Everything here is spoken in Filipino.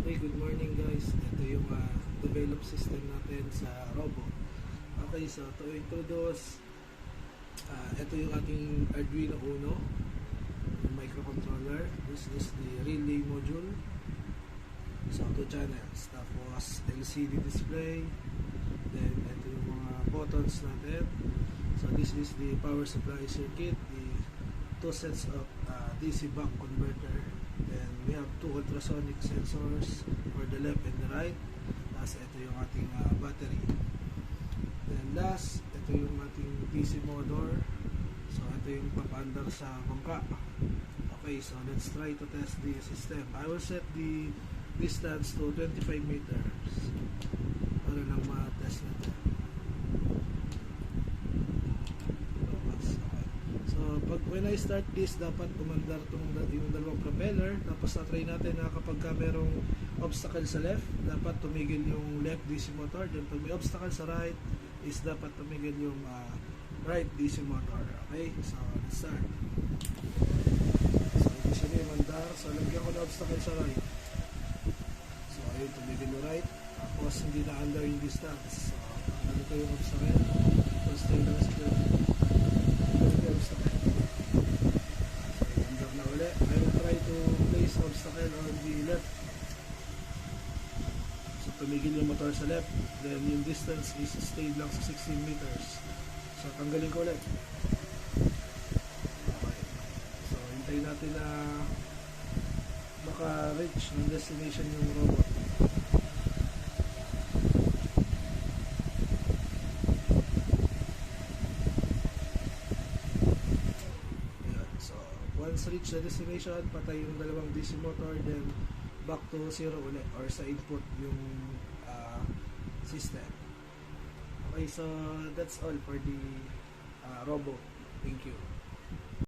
Okay, good morning guys. Ito yung develop system natin sa Robo. Okay, so to introduce, ito yung ating Arduino Uno, yung microcontroller. This is the relay module. So, 2 channels. Tapos, LCD display. Then, ito yung mga buttons natin. So, this is the power supply circuit. The 2 sets of DC buck converter. Then we have 2 ultrasonic sensors for the left and the right. Tapos ito yung ating battery. Then last, ito yung ating DC motor. So ito yung papaandar sa bangka. Okay, so let's try to test the system. I will set the distance to 25 meters para lang ma-test natin. When I start this, dapat umandar yung dalawang propeller. Tapos na-try natin na kapag merong obstacle sa left, dapat tumigil yung left DC motor. Then pag may obstacle sa right, is dapat tumigil yung right DC motor. Okay, so let's start. So ito siya yung mandar. So lagyan ko na obstacle sa right. So ayun, tumigil yung right. Tapos hindi na under yung distance. So ano ko yung obstacle. Tapos tayo na sa obstacle. I will try to place obstacle on the left. So tumigil yung motor sa left. Then yung distance is stayed lang sa 16 meters. So tanggalin ko ulit. Okay. So hintayin natin na maka-reach ng destination yung robot. Once reach the destination, patay yung dalawang DC motor, then back to 0 ulit or sa input yung system. Okay, so that's all for the Robo. Thank you.